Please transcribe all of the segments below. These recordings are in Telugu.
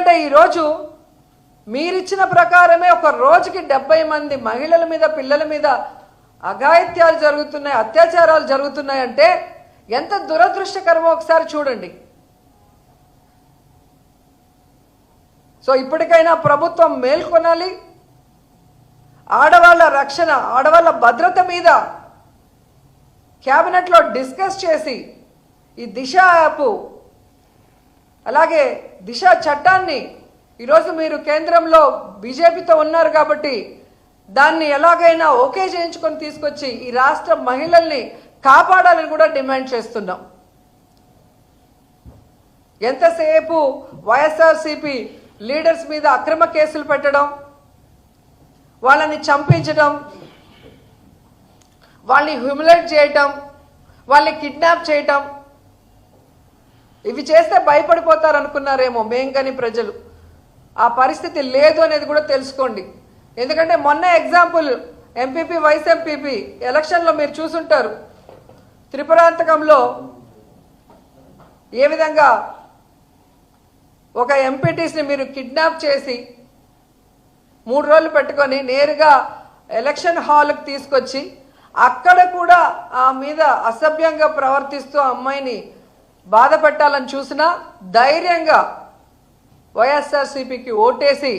ఎందుకంటే ఈరోజు మీరిచ్చిన ప్రకారమే ఒక రోజుకి 70 మంది మహిళల మీద పిల్లల మీద అఘాయిత్యాలు జరుగుతున్నాయి, అత్యాచారాలు జరుగుతున్నాయి అంటే ఎంత దురదృష్టకరమో ఒకసారి చూడండి. సో ఇప్పటికైనా ప్రభుత్వం మేల్కొనాలి. ఆడవాళ్ళ రక్షణ, ఆడవాళ్ళ భద్రత మీద క్యాబినెట్లో డిస్కస్ చేసి ఈ దిశ యాప్ అలాగే దిశ చట్టాన్ని ఈరోజు మీరు కేంద్రంలో బీజేపీతో ఉన్నారు కాబట్టి దాన్ని ఎలాగైనా ఓకే చేయించుకొని తీసుకొచ్చి ఈ రాష్ట్ర మహిళల్ని కాపాడాలని కూడా డిమాండ్ చేస్తున్నాం. ఎంతసేపు వైఎస్ఆర్సీపీ లీడర్స్ మీద అక్రమ కేసులు పెట్టడం, వాళ్ళని చంపించడం, వాళ్ళని హ్యూమిలేట్ చేయటం, వాళ్ళని కిడ్నాప్ చేయటం, ఇవి చేస్తే భయపడిపోతారు అనుకున్నారేమో మేం కానీ ప్రజలు. ఆ పరిస్థితి లేదు అనేది కూడా తెలుసుకోండి. ఎందుకంటే మొన్న ఎగ్జాంపుల్ ఎంపీపీ వైస్ ఎంపీపీ ఎలక్షన్లో మీరు చూసుంటారు. త్రిపురాంతకంలో ఏ విధంగా ఒక ఎంపీటీస్ని మీరు కిడ్నాప్ చేసి 3 రోజులు పెట్టుకొని నేరుగా ఎలక్షన్ హాల్కి తీసుకొచ్చి అక్కడ కూడా ఆ మీద అసభ్యంగా ప్రవర్తిస్తూ ఆ అమ్మాయిని బాధ పెట్టాలని చూసినా ధైర్యంగా వైఎస్ఆర్సీపీకి ఓటేసి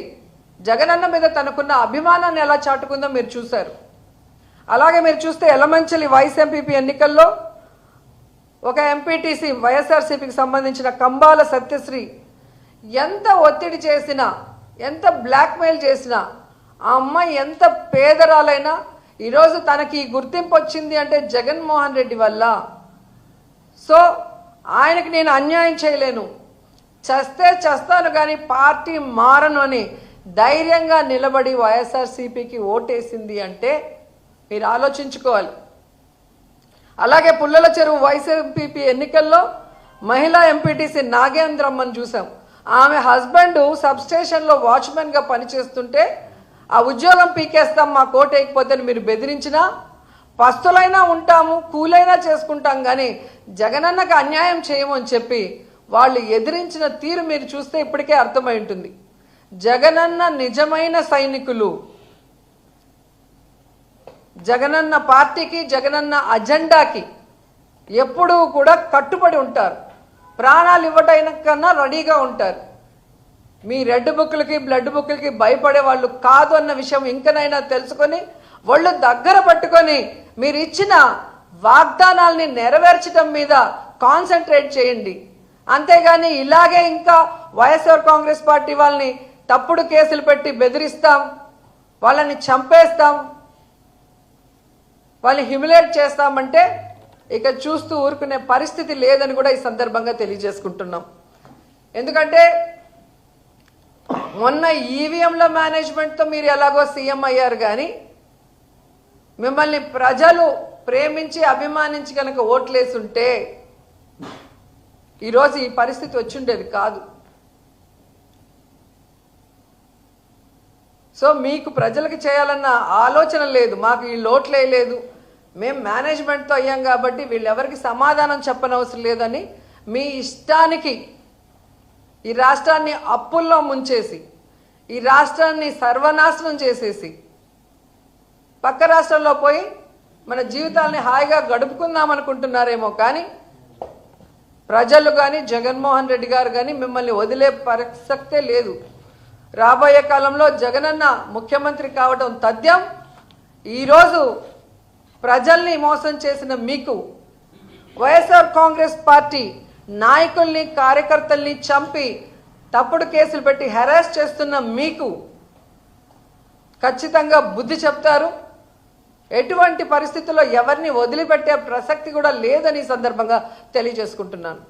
జగనన్న మీద తనకున్న అభిమానాన్ని ఎలా చాటుకుందో మీరు చూశారు. అలాగే మీరు చూస్తే ఎలమంచిలి వైస్ ఎంపీపీ ఎన్నికల్లో ఒక ఎంపీటీసీ వైఎస్ఆర్సీపీకి సంబంధించిన కంబాల సత్యశ్రీ ఎంత ఒత్తిడి చేసినా, ఎంత బ్లాక్మెయిల్ చేసినా, ఆ అమ్మాయి ఎంత పేదరాలైనా ఈరోజు తనకి గుర్తింపు వచ్చింది అంటే జగన్మోహన్ రెడ్డి వల్ల. సో ఆయనకి నేను అన్యాయం చేయలేను, చస్తే చస్తాను కానీ పార్టీ మారను అని ధైర్యంగా నిలబడి వైఎస్ఆర్సీపీకి ఓటేసింది అంటే మీరు ఆలోచించుకోవాలి. అలాగే పుల్లల చెరువు వైస్ ఎంపీపీ ఎన్నికల్లో మహిళా ఎంపీటీసీ నాగేంద్రమ్మని చూసాం. ఆమె హస్బెండ్ సబ్స్టేషన్లో వాచ్మెన్గా పనిచేస్తుంటే ఆ ఉద్యోగం పీకేస్తాం మా కోట వేయకపోతే మీరు బెదిరించినా పస్తులైనా ఉంటాము, కూలైనా చేసుకుంటాం, కానీ జగనన్నకు అన్యాయం చేయము అని చెప్పి వాళ్ళు ఎదిరించిన తీరు మీరు చూస్తే ఇప్పటికే అర్థమై ఉంటుంది. జగనన్న నిజమైన సైనికులు, జగనన్న పార్టీకి, జగనన్న అజెండాకి ఎప్పుడూ కూడా కట్టుబడి ఉంటారు. ప్రాణాలు ఇవ్వడానికన్నా రెడీగా ఉంటారు. మీ రెడ్ బుక్లకి బ్లడ్ బుక్లకి భయపడే వాళ్ళు కాదు అన్న విషయం ఇంకనైనా తెలుసుకొని వాళ్ళు దగ్గర పట్టుకొని మీరు ఇచ్చిన వాగ్దానాల్ని నెరవేర్చడం మీద కాన్సన్ట్రేట్ చేయండి. అంతేగాని ఇలాగే ఇంకా వైఎస్ఆర్ కాంగ్రెస్ పార్టీ వాళ్ళని తప్పుడు కేసులు పెట్టి బెదిరిస్తాం, వాళ్ళని చంపేస్తాం, వాళ్ళని హ్యూమిలేట్ చేస్తామంటే ఇక చూస్తూ ఊరుకునే పరిస్థితి లేదని కూడా ఈ సందర్భంగా తెలియజేసుకుంటున్నాం. ఎందుకంటే మొన్న ఈవీఎంల మేనేజ్మెంట్తో మీరు ఎలాగో సీఎం అయ్యారు, కానీ మిమ్మల్ని ప్రజలు ప్రేమించి అభిమానించి కనుక ఓట్లేసుంటే ఈరోజు ఈ పరిస్థితి వచ్చిండేది కాదు. సో మీకు ప్రజలకు చేయాలన్న ఆలోచన లేదు, మాకు ఈ లోట్లే లేదు, మేము మేనేజ్మెంట్తో అయ్యాం కాబట్టి వీళ్ళెవరికి సమాధానం చెప్పనవసరం లేదని మీ ఇష్టానికి ఈ రాష్ట్రాన్ని అప్పుల్లో ముంచేసి, ఈ రాష్ట్రాన్ని సర్వనాశనం చేసేసి పక్క రాష్ట్రంలో పోయి మన జీవితాలని హాయిగా గడుపుకుందాం అనుకుంటున్నారేమో, కానీ ప్రజలు కానీ జగన్మోహన్ రెడ్డి గారు కానీ మిమ్మల్ని వదిలే ప్రసక్తే లేదు. రాబోయే కాలంలో జగనన్న ముఖ్యమంత్రి కావడం తథ్యం. ఈరోజు ప్రజల్ని మోసం చేసిన మీకు, వైఎస్ఆర్ కాంగ్రెస్ పార్టీ నాయకుల్ని కార్యకర్తల్ని చంపి తప్పుడు కేసులు పెట్టి హెరాస్ చేస్తున్న మీకు ఖచ్చితంగా బుద్ధి చెప్తారు. ఎటువంటి పరిస్థితుల్లో ఎవరిని వదిలిపెట్టే ప్రసక్తి కూడా లేదని సందర్భంగా తెలియజేసుకుంటున్నాను.